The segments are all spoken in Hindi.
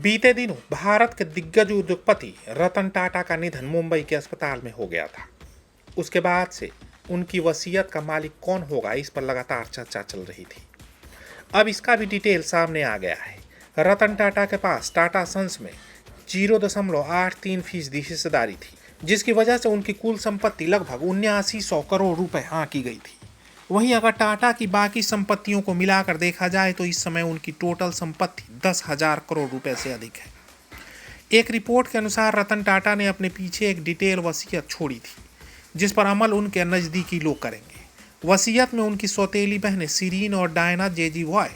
बीते दिनों भारत के दिग्गज उद्योगपति रतन टाटा का निधन मुंबई के अस्पताल में हो गया था। उसके बाद से उनकी वसीयत का मालिक कौन होगा, इस पर लगातार चर्चा चल रही थी। अब इसका भी डिटेल सामने आ गया है। रतन टाटा के पास टाटा सन्स में 0.83% हिस्सेदारी थी, जिसकी वजह से उनकी कुल संपत्ति लगभग 7900 करोड़ रुपए आंकी गई थी। वहीं अगर टाटा की बाकी संपत्तियों को मिलाकर देखा जाए तो इस समय उनकी टोटल संपत्ति 10,000 करोड़ रुपए से अधिक है। एक रिपोर्ट के अनुसार रतन टाटा ने अपने पीछे एक डिटेल वसीयत छोड़ी थी, जिस पर अमल उनके नज़दीकी लोग करेंगे। वसीयत में उनकी सौतेली बहनें सीरीन और डायना जेजीवॉय,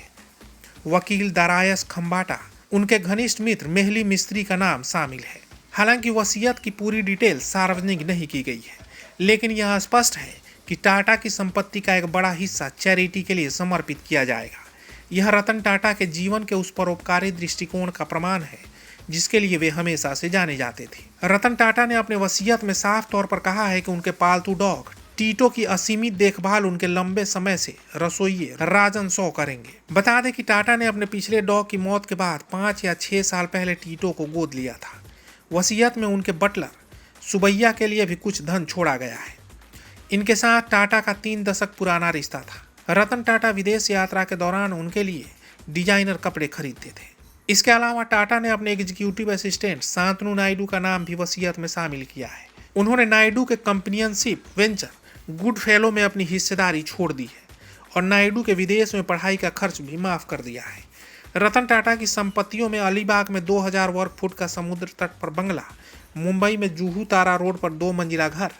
वकील दारायस खम्बाटा, उनके घनिष्ठ मित्र मेहली मिस्त्री का नाम शामिल है। हालांकि वसीयत की पूरी डिटेल सार्वजनिक नहीं की गई है, लेकिन यह स्पष्ट है कि टाटा की संपत्ति का एक बड़ा हिस्सा चैरिटी के लिए समर्पित किया जाएगा। यह रतन टाटा के जीवन के उस परोपकारी दृष्टिकोण का प्रमाण है जिसके लिए वे हमेशा से जाने जाते थे। रतन टाटा ने अपने वसीयत में साफ तौर पर कहा है कि उनके पालतू डॉग टीटो की असीमित देखभाल उनके लंबे समय से रसोइये राजन शॉ करेंगे। बता दें कि टाटा ने अपने पिछले डॉग की मौत के बाद 5 या 6 साल पहले टीटो को गोद लिया था। वसीयत में उनके बटलर सुबैया के लिए भी कुछ धन छोड़ा गया है। इनके साथ टाटा का 3 दशक पुराना रिश्ता था। रतन टाटा विदेश यात्रा के दौरान उनके लिए डिजाइनर कपड़े खरीदते थे। इसके अलावा टाटा ने अपने एग्जीक्यूटिव असिस्टेंट शांतनु नायडू का नाम भी वसीयत में शामिल किया है। उन्होंने नायडू के कंपनियनशिप वेंचर गुड फेलो में अपनी हिस्सेदारी छोड़ दी है और नायडू के विदेश में पढ़ाई का खर्च भी माफ कर दिया है। रतन टाटा की संपत्तियों में अलीबाग में 2000 वर्ग फुट का समुद्र तट पर बंगला, मुंबई में जूहू तारा रोड पर 2 मंजिला घर,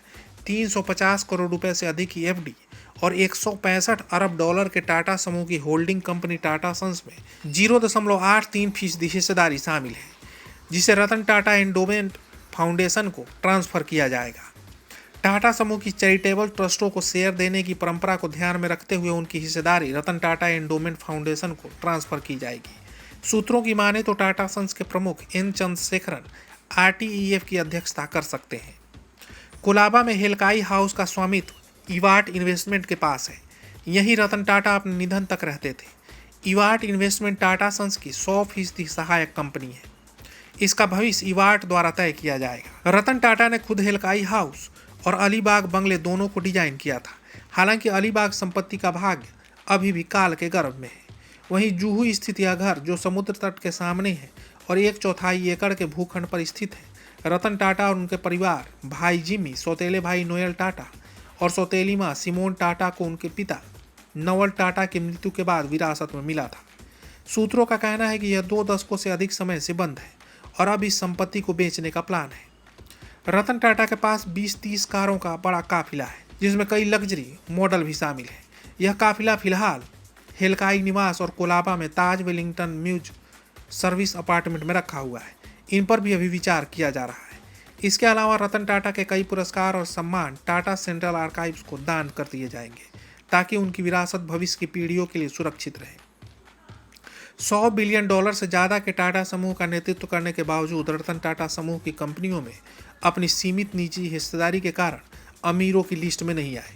350 करोड़ रुपए से अधिक की एफडी और 165 अरब डॉलर के टाटा समूह की होल्डिंग कंपनी टाटा सन्स में 0.83% हिस्सेदारी शामिल है, जिसे रतन टाटा एंडोमेंट फाउंडेशन को ट्रांसफर किया जाएगा। टाटा समूह की चैरिटेबल ट्रस्टों को शेयर देने की परंपरा को ध्यान में रखते हुए उनकी हिस्सेदारी रतन टाटा एंडोमेंट फाउंडेशन को ट्रांसफर की जाएगी। सूत्रों की माने तो टाटा सन्स के प्रमुख एन चंद्रशेखरन आरटीईएफ की अध्यक्षता कर सकते हैं। कोलाबा में हेलकाई हाउस का स्वामित्व इवाट इन्वेस्टमेंट के पास है। यहीं रतन टाटा अपने निधन तक रहते थे। इवाट इन्वेस्टमेंट टाटा सन्स की 100% सहायक कंपनी है। इसका भविष्य इवाट द्वारा तय किया जाएगा। रतन टाटा ने खुद हेलकाई हाउस और अलीबाग बंगले दोनों को डिजाइन किया था। हालांकि अलीबाग संपत्ति का भाग्य अभी भी काल के गर्भ में है। वहीं जूहू स्थित यह घर, जो समुद्र तट के सामने है और 1/4 एकड़ के भूखंड पर स्थित है, रतन टाटा और उनके परिवार, भाई जिमी, सौतेले भाई नोएल टाटा और सौतेली माँ सिमोन टाटा को उनके पिता नवल टाटा की मृत्यु के बाद विरासत में मिला था। सूत्रों का कहना है कि यह 2 दशकों से अधिक समय से बंद है और अब इस संपत्ति को बेचने का प्लान है। रतन टाटा के पास 20-30 कारों का बड़ा काफिला है, जिसमें कई लग्जरी मॉडल भी शामिल है। यह काफिला फिलहाल हेलकाई निवास और कोलाबा में ताज वेलिंगटन म्यूज सर्विस अपार्टमेंट में रखा हुआ है। इन पर भी अभी विचार किया जा रहा है। इसके अलावा रतन टाटा के कई पुरस्कार और सम्मान टाटा सेंट्रल आर्काइव्स को दान कर दिए जाएंगे, ताकि उनकी विरासत भविष्य की पीढ़ियों के लिए सुरक्षित रहे। $100 बिलियन से ज़्यादा के टाटा समूह का नेतृत्व करने के बावजूद रतन टाटा समूह की कंपनियों में अपनी सीमित निजी हिस्सेदारी के कारण अमीरों की लिस्ट में नहीं आए।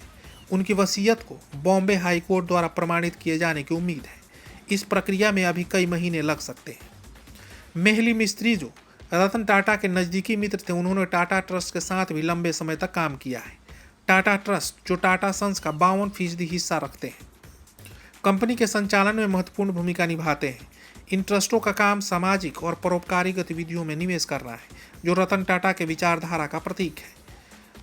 उनकी वसीयत को बॉम्बे हाई कोर्ट द्वारा प्रमाणित किए जाने की उम्मीद है। इस प्रक्रिया में अभी कई महीने लग सकते हैं। मेहली मिस्त्री, जो रतन टाटा के नज़दीकी मित्र थे, उन्होंने टाटा ट्रस्ट के साथ भी लंबे समय तक काम किया है। टाटा ट्रस्ट, जो टाटा सन्स का 52% हिस्सा रखते हैं, कंपनी के संचालन में महत्वपूर्ण भूमिका निभाते हैं। इन ट्रस्टों का काम सामाजिक और परोपकारी गतिविधियों में निवेश करना है, जो रतन टाटा के विचारधारा का प्रतीक है।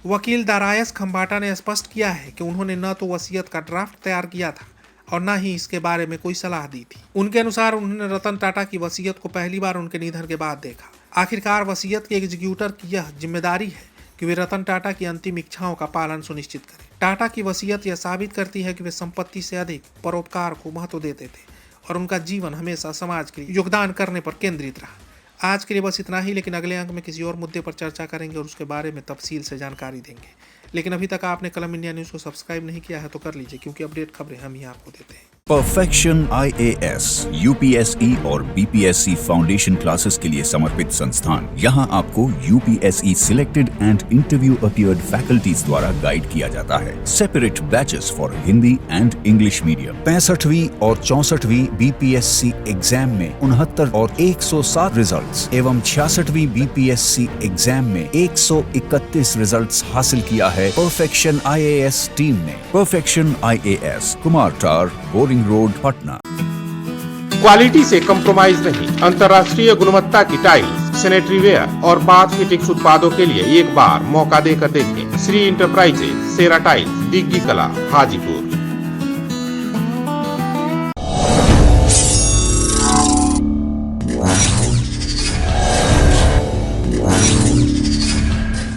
वकील दारायस खम्बाटा ने स्पष्ट किया है कि उन्होंने न तो वसीयत का ड्राफ्ट तैयार किया था और न ही इसके बारे में कोई सलाह दी थी। उनके अनुसार उन्होंने रतन टाटा की वसीयत को पहली बार उनके निधन के बाद देखा। आखिरकार वसीयत के एग्जीक्यूटर की यह जिम्मेदारी है कि वे रतन टाटा की अंतिम इच्छाओं का पालन सुनिश्चित करें। टाटा की वसीयत यह साबित करती है कि वे संपत्ति से अधिक परोपकार को महत्व देते थे और उनका जीवन हमेशा समाज के लिए योगदान करने पर केंद्रित रहा। आज के लिए बस इतना ही, लेकिन अगले अंक में किसी और मुद्दे पर चर्चा करेंगे और उसके बारे में तफसील से जानकारी देंगे। लेकिन अभी तक आपने कलम इंडिया न्यूज़ को सब्सक्राइब नहीं किया है तो कर लीजिए, क्योंकि अपडेट खबरें हम ही आपको देते हैं। परफेक्शन IAS UPSE और BPSC फाउंडेशन क्लासेस के लिए समर्पित संस्थान। यहाँ आपको UPSE selected and interview appeared faculties द्वारा गाइड किया जाता है। Separate batches for Hindi and English medium. 65वीं और 64वीं BPSC एग्जाम में 69 और 107 रिजल्ट्स एवं 66वीं BPSC एग्जाम में 131 रिजल्ट्स हासिल किया है परफेक्शन IAS टीम ने। परफेक्शन IAS, कुमार टार, बोरिंग रोड, पटना। क्वालिटी से कंप्रोमाइज नहीं, अंतर्राष्ट्रीय गुणवत्ता की टाइल्स, सैनिटरी वेयर और बाथ फिटिंग्स उत्पादों के लिए एक बार मौका देकर देखें। श्री इंटरप्राइजेज, सेरा टाइल्स, दिग्गी कला, हाजीपुर।